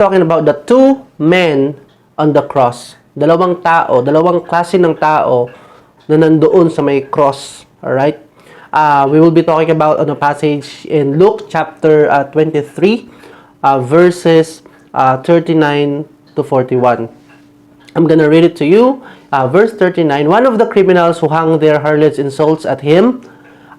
talking about the two men on the cross. Dalawang tao, dalawang klase ng tao na nandoon sa may cross. Alright? We will be talking about on a passage in Luke chapter 23, verses 39 to 41. I'm gonna read it to you. Verse 39, one of the criminals who hung their harlots insults at him,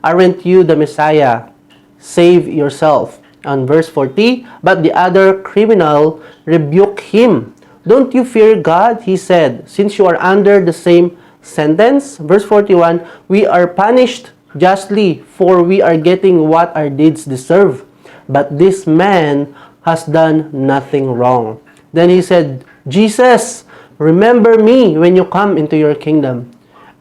"Aren't you the Messiah? Save yourself." On verse 40, but the other criminal rebuked him. "Don't you fear God?" he said, "since you are under the same sentence." Verse 41, "We are punished justly, for we are getting what our deeds deserve. But this man has done nothing wrong." Then he said, "Jesus, remember me when you come into your kingdom."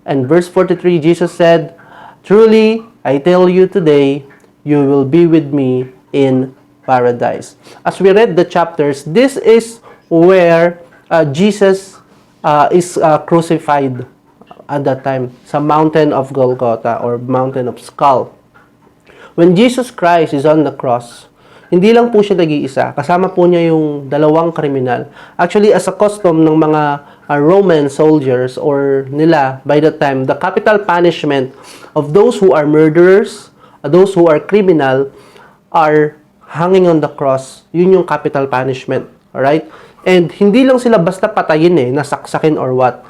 And verse 43, Jesus said, "Truly, I tell you today, you will be with me in paradise." As we read the chapters, this is where Jesus is crucified at that time sa mountain of Golgotha or mountain of skull. When Jesus Christ is on the cross, hindi lang po siya nag-iisa, kasama po niya yung dalawang kriminal. Actually, as a custom ng mga Roman soldiers or nila by that time, the capital punishment of those who are murderers, those who are criminal, are hanging on the cross. Yun yung capital punishment. Alright? And hindi lang sila basta patayin nasaksakin or what.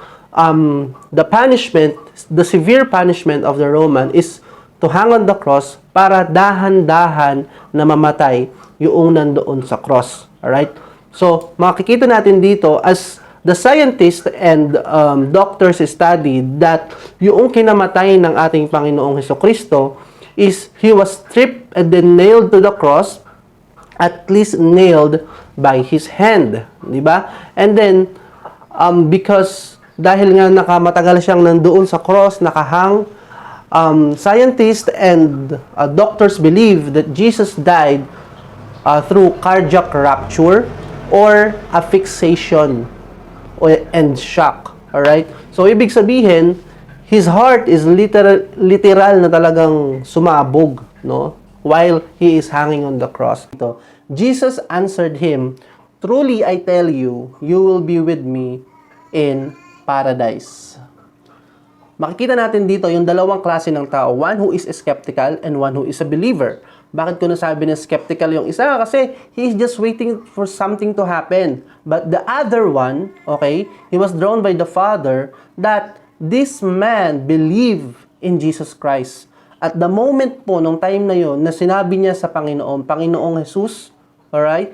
The punishment, the severe punishment of the Roman is to hang on the cross para dahan-dahan na mamatay yung nandoon sa cross. Alright? So, makikita natin dito as the scientists and doctors studied that yung kinamatay ng ating Panginoong Hesukristo is he was stripped and then nailed to the cross, at least nailed by his hand, di ba? And then because dahil nga nakamatagal siyang nandoon sa cross, nakahang, scientists and doctors believe that Jesus died through cardiac rupture or asphyxiation and shock. All right? So ibig sabihin, his heart is literal na talagang sumabog, no? While he is hanging on the cross. Ito, Jesus answered him, "Truly I tell you, you will be with me in paradise." Makikita natin dito yung dalawang klase ng tao, one who is skeptical and one who is a believer. Bakit ko nasabi na skeptical yung isa? Kasi he is just waiting for something to happen. But the other one, okay, he was drawn by the Father that this man believed in Jesus Christ. At the moment po, nung time na yon, na sinabi niya sa Panginoong Jesus, alright,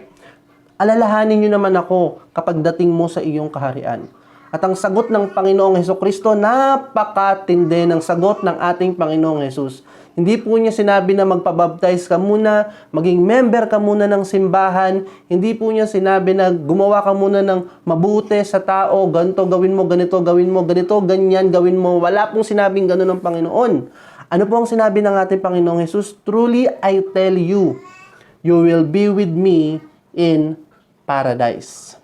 alalahanin niyo naman ako kapag dating mo sa iyong kaharian. At ang sagot ng Panginoong Hesukristo, napakatindi ng sagot ng ating Panginoong Jesus. Hindi po niya sinabi na magpabaptize ka muna, maging member ka muna ng simbahan. Hindi po niya sinabi na gumawa ka muna ng mabuti sa tao, ganito gawin mo, ganito gawin mo, ganito, ganyan gawin mo. Wala pong sinabing gano'n ng Panginoon. Ano po ang sinabi ng ating Panginoong Jesus? "Truly I tell you, you will be with me in paradise."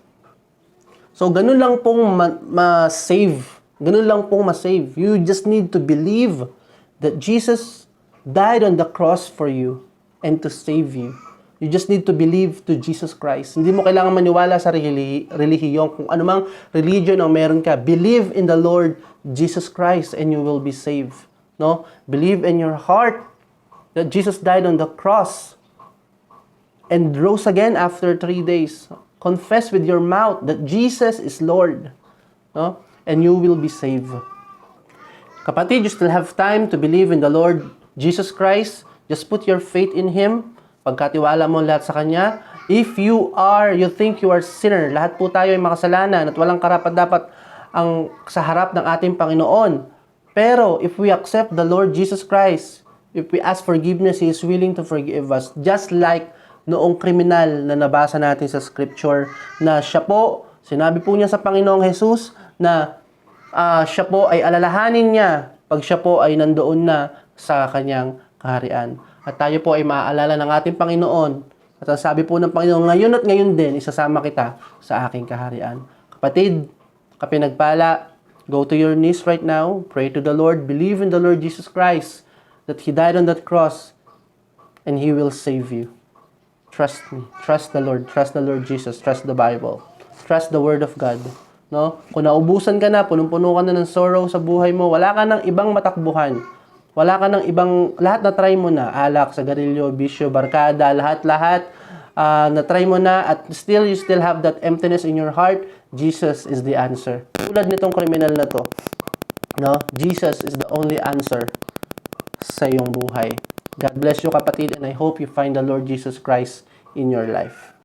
So, ganun lang pong ma-save. Ganun lang pong ma-save. You just need to believe that Jesus died on the cross for you and to save you. You just need to believe to Jesus Christ. Hindi mo kailangan maniwala sa relihiyon. Kung anumang religion ang meron ka, believe in the Lord Jesus Christ and you will be saved. No? Believe in your heart that Jesus died on the cross and rose again after 3 days. Confess with your mouth that Jesus is Lord. No? And you will be saved. Kapatid, you still have time to believe in the Lord Jesus Christ. Just put your faith in Him. Pagkatiwala mo lahat sa Kanya. If you think you are sinner, lahat po tayo ay makasalanan at walang karapat-dapat ang sa harap ng ating Panginoon. Pero if we accept the Lord Jesus Christ, if we ask forgiveness, He is willing to forgive us. Just like noong kriminal na nabasa natin sa scripture na siya po, sinabi po niya sa Panginoong Jesus na siya po ay alalahanin niya pag siya po ay nandoon na sa kanyang kaharian. At tayo po ay maaalala ng ating Panginoon. At ang sabi po ng Panginoon, ngayon at ngayon din, isasama kita sa aking kaharian. Kapatid, kapinagpala, go to your knees right now, pray to the Lord, believe in the Lord Jesus Christ, that He died on that cross, and He will save you. Trust me. Trust the Lord. Trust the Lord Jesus. Trust the Bible. Trust the Word of God. No? Kung naubusan ka na, punong-puno ka na ng sorrow sa buhay mo, wala ka ng ibang matakbuhan. Wala ka ng ibang, lahat na try mo na, alak, sagarilyo, bisyo, barkada, lahat-lahat, na try mo na, at still, you still have that emptiness in your heart, Jesus is the answer. Tulad nitong kriminal na to, no? Jesus is the only answer sa iyong buhay. God bless you, kapatid, and I hope you find the Lord Jesus Christ in your life.